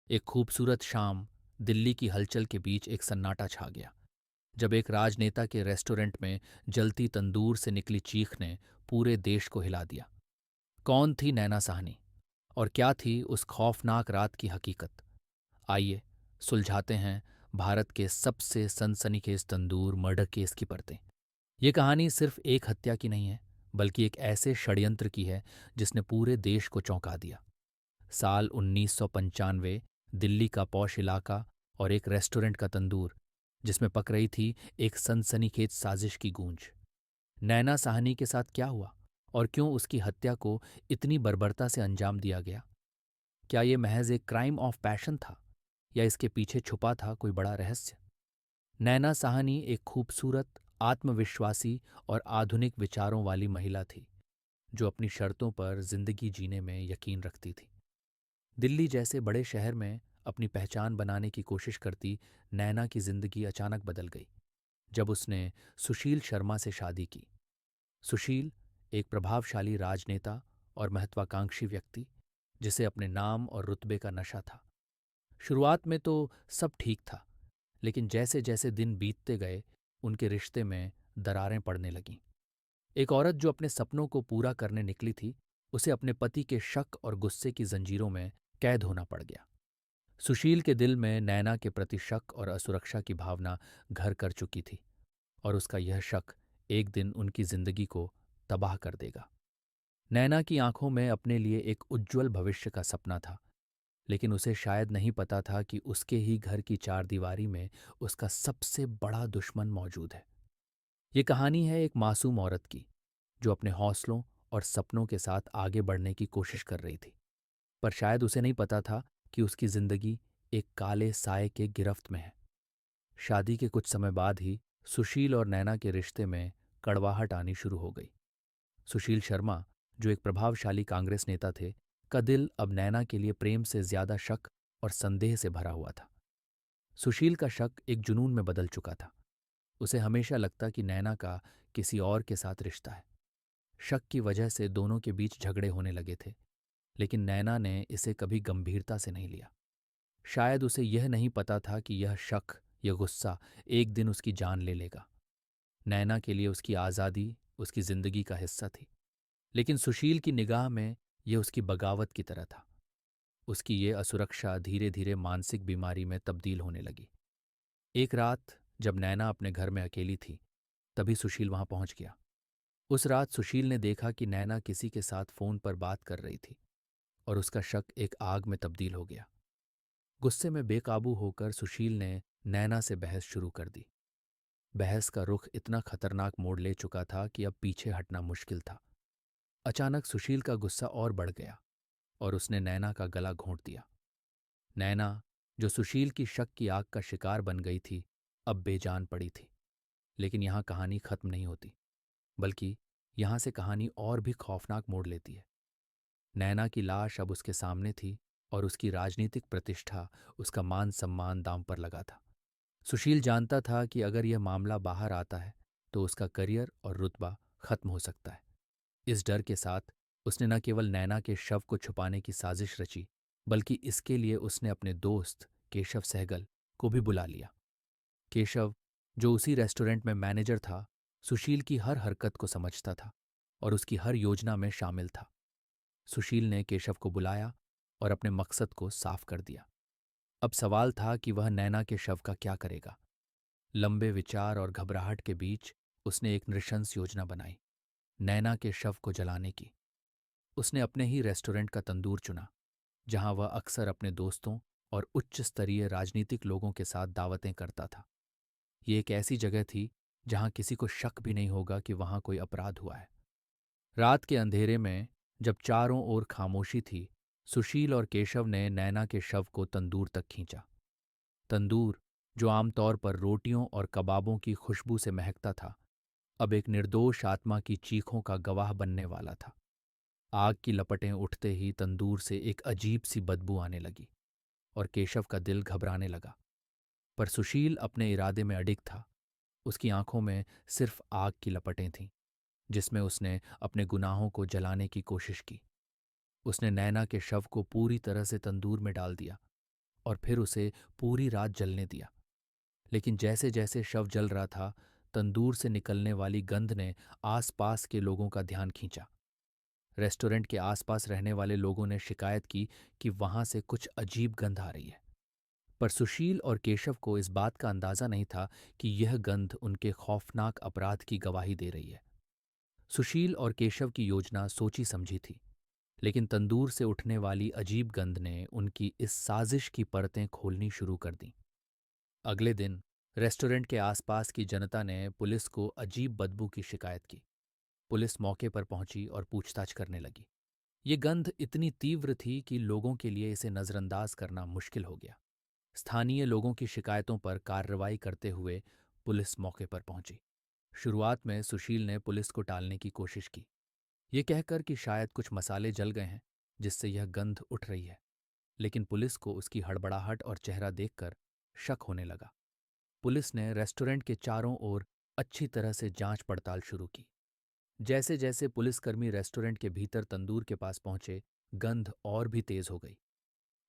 एक खूबसूरत शाम दिल्ली की हलचल के बीच एक सन्नाटा छा गया जब एक राजनेता के रेस्टोरेंट में जलती तंदूर से निकली चीख ने पूरे देश को हिला दिया। कौन थी नैना साहनी और क्या थी उस खौफनाक रात की हकीकत? आइए सुलझाते हैं भारत के सबसे सनसनीखेज तंदूर मर्डर केस की परतें। ये कहानी सिर्फ एक हत्या की नहीं है, बल्कि एक ऐसे षड्यंत्र की है जिसने पूरे देश को चौंका दिया। साल 1995, दिल्ली का पौश इलाका और एक रेस्टोरेंट का तंदूर जिसमें पक रही थी एक सनसनीखेज साजिश की गूंज। नैना साहनी के साथ क्या हुआ और क्यों उसकी हत्या को इतनी बर्बरता से अंजाम दिया गया? क्या ये महज एक क्राइम ऑफ पैशन था या इसके पीछे छुपा था कोई बड़ा रहस्य? नैना साहनी एक खूबसूरत, आत्मविश्वासी और आधुनिक विचारों वाली महिला थी जो अपनी शर्तों पर जिंदगी जीने में यकीन रखती थी। दिल्ली जैसे बड़े शहर में अपनी पहचान बनाने की कोशिश करती नैना की जिंदगी अचानक बदल गई जब उसने सुशील शर्मा से शादी की। सुशील एक प्रभावशाली राजनेता और महत्वाकांक्षी व्यक्ति जिसे अपने नाम और रुतबे का नशा था। शुरुआत में तो सब ठीक था, लेकिन जैसे जैसे दिन बीतते गए उनके रिश्ते में दरारें पड़ने लगीं। एक औरत जो अपने सपनों को पूरा करने निकली थी, उसे अपने पति के शक और गुस्से की जंजीरों में कैद होना पड़ गया। सुशील के दिल में नैना के प्रति शक और असुरक्षा की भावना घर कर चुकी थी और उसका यह शक एक दिन उनकी जिंदगी को तबाह कर देगा। नैना की आंखों में अपने लिए एक उज्ज्वल भविष्य का सपना था, लेकिन उसे शायद नहीं पता था कि उसके ही घर की चारदीवारी में उसका सबसे बड़ा दुश्मन मौजूद है। ये कहानी है एक मासूम औरत की जो अपने हौसलों और सपनों के साथ आगे बढ़ने की कोशिश कर रही थी, पर शायद उसे नहीं पता था कि उसकी जिंदगी एक काले साए के गिरफ्त में है। शादी के कुछ समय बाद ही सुशील और नैना के रिश्ते में कड़वाहट आनी शुरू हो गई। सुशील शर्मा, जो एक प्रभावशाली कांग्रेस नेता थे, का दिल अब नैना के लिए प्रेम से ज्यादा शक और संदेह से भरा हुआ था। सुशील का शक एक जुनून में बदल चुका था। उसे हमेशा लगता कि नैना का किसी और के साथ रिश्ता है। शक की वजह से दोनों के बीच झगड़े होने लगे थे, लेकिन नैना ने इसे कभी गंभीरता से नहीं लिया। शायद उसे यह नहीं पता था कि यह शक, यह गुस्सा एक दिन उसकी जान ले लेगा। नैना के लिए उसकी आज़ादी उसकी जिंदगी का हिस्सा थी, लेकिन सुशील की निगाह में यह उसकी बगावत की तरह था। उसकी ये असुरक्षा धीरे धीरे मानसिक बीमारी में तब्दील होने लगी। एक रात जब नैना अपने घर में अकेली थी, तभी सुशील वहां पहुंच गया। उस रात सुशील ने देखा कि नैना किसी के साथ फोन पर बात कर रही थी और उसका शक एक आग में तब्दील हो गया। गुस्से में बेकाबू होकर सुशील ने नैना से बहस शुरू कर दी। बहस का रुख इतना खतरनाक मोड़ ले चुका था कि अब पीछे हटना मुश्किल था। अचानक सुशील का गुस्सा और बढ़ गया और उसने नैना का गला घोंट दिया। नैना, जो सुशील की शक की आग का शिकार बन गई थी, अब बेजान पड़ी थी। लेकिन यहां कहानी खत्म नहीं होती, बल्कि यहां से कहानी और भी खौफनाक मोड़ लेती है। नैना की लाश अब उसके सामने थी और उसकी राजनीतिक प्रतिष्ठा, उसका मान सम्मान दांव पर लगा था। सुशील जानता था कि अगर यह मामला बाहर आता है तो उसका करियर और रुतबा खत्म हो सकता है। इस डर के साथ उसने न केवल नैना के शव को छुपाने की साजिश रची, बल्कि इसके लिए उसने अपने दोस्त केशव सहगल को भी बुला लिया। केशव, जो उसी रेस्टोरेंट में मैनेजर था, सुशील की हर हरकत को समझता था और उसकी हर योजना में शामिल था। सुशील ने केशव को बुलाया और अपने मकसद को साफ कर दिया। अब सवाल था कि वह नैना के शव का क्या करेगा। लंबे विचार और घबराहट के बीच उसने एक नृशंस योजना बनाई, नैना के शव को जलाने की। उसने अपने ही रेस्टोरेंट का तंदूर चुना, जहां वह अक्सर अपने दोस्तों और उच्च स्तरीय राजनीतिक लोगों के साथ दावतें करता था। ये एक ऐसी जगह थी जहां किसी को शक भी नहीं होगा कि वहां कोई अपराध हुआ है। रात के अंधेरे में जब चारों ओर खामोशी थी, सुशील और केशव ने नैना के शव को तंदूर तक खींचा। तंदूर, जो आमतौर पर रोटियों और कबाबों की खुशबू से महकता था, अब एक निर्दोष आत्मा की चीखों का गवाह बनने वाला था। आग की लपटें उठते ही तंदूर से एक अजीब सी बदबू आने लगी और केशव का दिल घबराने लगा। पर सुशील अपने इरादे में अडिग था। उसकी आंखों में सिर्फ आग की लपटें थीं, जिसमें उसने अपने गुनाहों को जलाने की कोशिश की। उसने नैना के शव को पूरी तरह से तंदूर में डाल दिया और फिर उसे पूरी रात जलने दिया। लेकिन जैसे जैसे शव जल रहा था, तंदूर से निकलने वाली गंध ने आसपास के लोगों का ध्यान खींचा। रेस्टोरेंट के आसपास रहने वाले लोगों ने शिकायत की कि वहां से कुछ अजीब गंध आ रही है। पर सुशील और केशव को इस बात का अंदाजा नहीं था कि यह गंध उनके खौफनाक अपराध की गवाही दे रही है। सुशील और केशव की योजना सोची समझी थी, लेकिन तंदूर से उठने वाली अजीब गंध ने उनकी इस साजिश की परतें खोलनी शुरू कर दी। अगले दिन रेस्टोरेंट के आसपास की जनता ने पुलिस को अजीब बदबू की शिकायत की। पुलिस मौके पर पहुंची और पूछताछ करने लगी। ये गंध इतनी तीव्र थी कि लोगों के लिए इसे नजरअंदाज करना मुश्किल हो गया। स्थानीय लोगों की शिकायतों पर कार्रवाई करते हुए पुलिस मौके पर पहुंची। शुरुआत में सुशील ने पुलिस को टालने की कोशिश की, ये कहकर कि शायद कुछ मसाले जल गए हैं जिससे यह गंध उठ रही है। लेकिन पुलिस को उसकी हड़बड़ाहट और चेहरा देखकर शक होने लगा। पुलिस ने रेस्टोरेंट के चारों ओर अच्छी तरह से जांच पड़ताल शुरू की। जैसे जैसे पुलिसकर्मी रेस्टोरेंट के भीतर तंदूर के पास पहुंचे, गंध और भी तेज हो गई।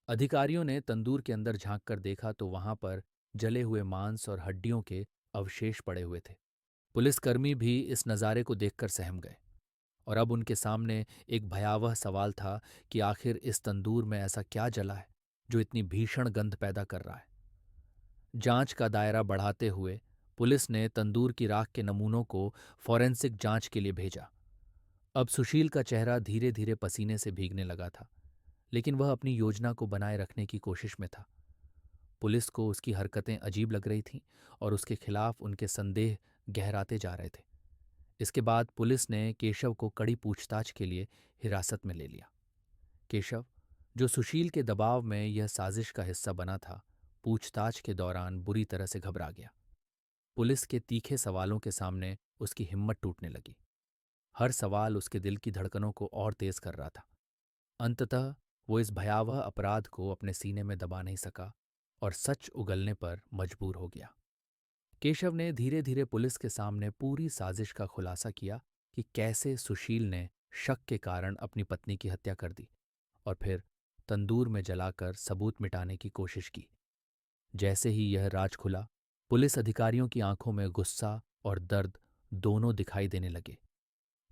अधिकारियों ने तंदूर के अंदर झांककर देखा तो वहां पर जले हुए मांस और हड्डियों के अवशेष पड़े हुए थे। पुलिसकर्मी भी इस नज़ारे को देखकर सहम गए, और अब उनके सामने एक भयावह सवाल था कि आखिर इस तंदूर में ऐसा क्या जला है जो इतनी भीषण गंध पैदा कर रहा है। जांच का दायरा बढ़ाते हुए पुलिस ने तंदूर की राख के नमूनों को फॉरेंसिक जांच के लिए भेजा। अब सुशील का चेहरा धीरे धीरे पसीने से भीगने लगा था, लेकिन वह अपनी योजना को बनाए रखने की कोशिश में था। पुलिस को उसकी हरकतें अजीब लग रही थीं और उसके खिलाफ उनके संदेह गहराते जा रहे थे। इसके बाद पुलिस ने केशव को कड़ी पूछताछ के लिए हिरासत में ले लिया। केशव, जो सुशील के दबाव में यह साजिश का हिस्सा बना था, पूछताछ के दौरान बुरी तरह से घबरा गया। पुलिस के तीखे सवालों के सामने उसकी हिम्मत टूटने लगी। हर सवाल उसके दिल की धड़कनों को और तेज कर रहा था। अंततः वो इस भयावह अपराध को अपने सीने में दबा नहीं सका और सच उगलने पर मजबूर हो गया। केशव ने धीरे धीरे पुलिस के सामने पूरी साजिश का खुलासा किया कि कैसे सुशील ने शक के कारण अपनी पत्नी की हत्या कर दी और फिर तंदूर में जलाकर सबूत मिटाने की कोशिश की। जैसे ही यह राज खुला, पुलिस अधिकारियों की आंखों में गुस्सा और दर्द दोनों दिखाई देने लगे।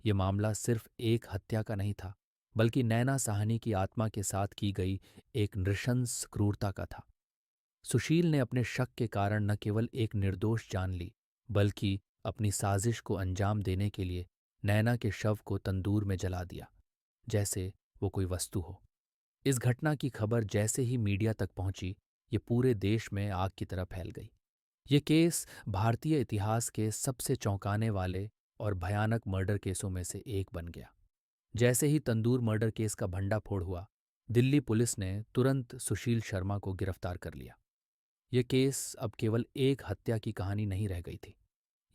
ये मामला सिर्फ एक हत्या का नहीं था, बल्कि नैना साहनी की आत्मा के साथ की गई एक नृशंस क्रूरता का था। सुशील ने अपने शक के कारण न केवल एक निर्दोष जान ली, बल्कि अपनी साजिश को अंजाम देने के लिए नैना के शव को तंदूर में जला दिया, जैसे वो कोई वस्तु हो। इस घटना की खबर जैसे ही मीडिया तक पहुंची, ये पूरे देश में आग की तरह फैल गई। ये केस भारतीय इतिहास के सबसे चौंकाने वाले और भयानक मर्डर केसों में से एक बन गया। जैसे ही तंदूर मर्डर केस का भंडाफोड़ हुआ, दिल्ली पुलिस ने तुरंत सुशील शर्मा को गिरफ्तार कर लिया। यह केस अब केवल एक हत्या की कहानी नहीं रह गई थी।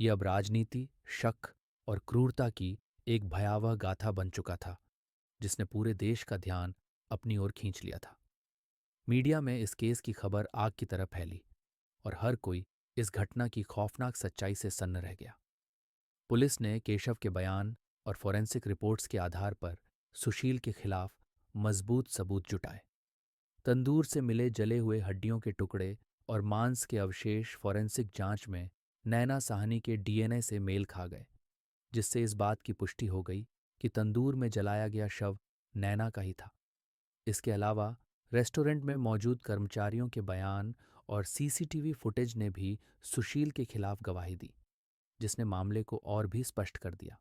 यह अब राजनीति, शक और क्रूरता की एक भयावह गाथा बन चुका था, जिसने पूरे देश का ध्यान अपनी ओर खींच लिया था। मीडिया में इस केस की खबर आग की तरह फैली और हर कोई इस घटना की खौफनाक सच्चाई से सन्न रह गया। पुलिस ने केशव के बयान और फॉरेंसिक रिपोर्ट्स के आधार पर सुशील के खिलाफ मजबूत सबूत जुटाए। तंदूर से मिले जले हुए हड्डियों के टुकड़े और मांस के अवशेष फॉरेंसिक जांच में नैना साहनी के डीएनए से मेल खा गए, जिससे इस बात की पुष्टि हो गई कि तंदूर में जलाया गया शव नैना का ही था। इसके अलावा रेस्टोरेंट में मौजूद कर्मचारियों के बयान और सीसीटीवी फुटेज ने भी सुशील के खिलाफ गवाही दी, जिसने मामले को और भी स्पष्ट कर दिया।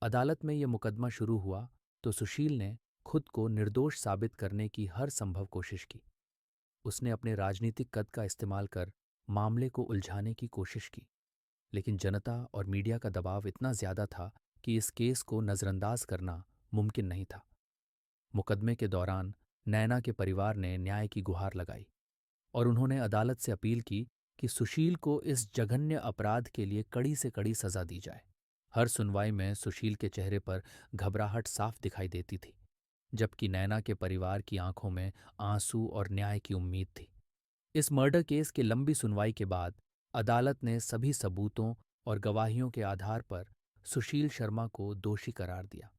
अदालत में यह मुकदमा शुरू हुआ तो सुशील ने खुद को निर्दोष साबित करने की हर संभव कोशिश की। उसने अपने राजनीतिक कद का इस्तेमाल कर मामले को उलझाने की कोशिश की, लेकिन जनता और मीडिया का दबाव इतना ज्यादा था कि इस केस को नजरअंदाज करना मुमकिन नहीं था। मुकदमे के दौरान नैना के परिवार ने न्याय की गुहार लगाई और उन्होंने अदालत से अपील की कि सुशील को इस जघन्य अपराध के लिए कड़ी से कड़ी सजा दी जाए। हर सुनवाई में सुशील के चेहरे पर घबराहट साफ दिखाई देती थी, जबकि नैना के परिवार की आंखों में आंसू और न्याय की उम्मीद थी। इस मर्डर केस की लंबी सुनवाई के बाद अदालत ने सभी सबूतों और गवाहियों के आधार पर सुशील शर्मा को दोषी करार दिया।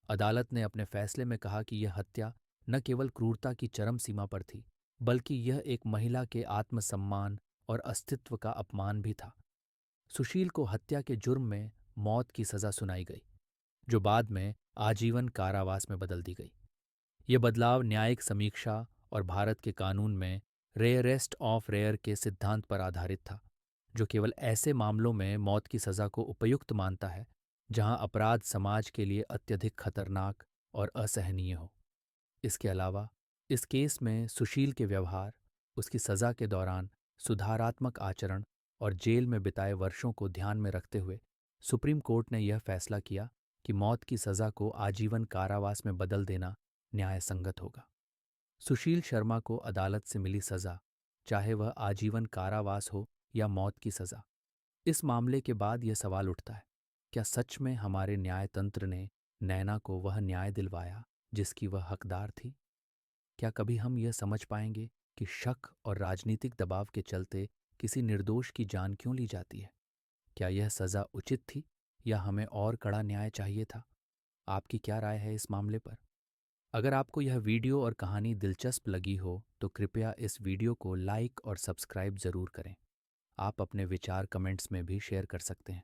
अदालत ने अपने फैसले में कहा कि यह हत्या न केवल क्रूरता की चरम सीमा पर थी, बल्कि यह एक महिला के आत्मसम्मान और अस्तित्व का अपमान भी था। सुशील को हत्या के जुर्म में मौत की सजा सुनाई गई, जो बाद में आजीवन कारावास में बदल दी गई। यह बदलाव न्यायिक समीक्षा और भारत के कानून में रेयरेस्ट ऑफ रेयर के सिद्धांत पर आधारित था, जो केवल ऐसे मामलों में मौत की सजा को उपयुक्त मानता है जहां अपराध समाज के लिए अत्यधिक खतरनाक और असहनीय हो। इसके अलावा इस केस में सुशील के व्यवहार, उसकी सजा के दौरान सुधारात्मक आचरण और जेल में बिताए वर्षों को ध्यान में रखते हुए सुप्रीम कोर्ट ने यह फैसला किया कि मौत की सजा को आजीवन कारावास में बदल देना न्याय संगत होगा। सुशील शर्मा को अदालत से मिली सजा, चाहे वह आजीवन कारावास हो या मौत की सजा, इस मामले के बाद यह सवाल उठता है, क्या सच में हमारे न्यायतंत्र ने नैना को वह न्याय दिलवाया जिसकी वह हकदार थी? क्या कभी हम यह समझ पाएंगे कि शक और राजनीतिक दबाव के चलते किसी निर्दोष की जान क्यों ली जाती है? क्या यह सजा उचित थी या हमें और कड़ा न्याय चाहिए था? आपकी क्या राय है इस मामले पर? अगर आपको यह वीडियो और कहानी दिलचस्प लगी हो तो कृपया इस वीडियो को लाइक और सब्सक्राइब ज़रूर करें। आप अपने विचार कमेंट्स में भी शेयर कर सकते हैं।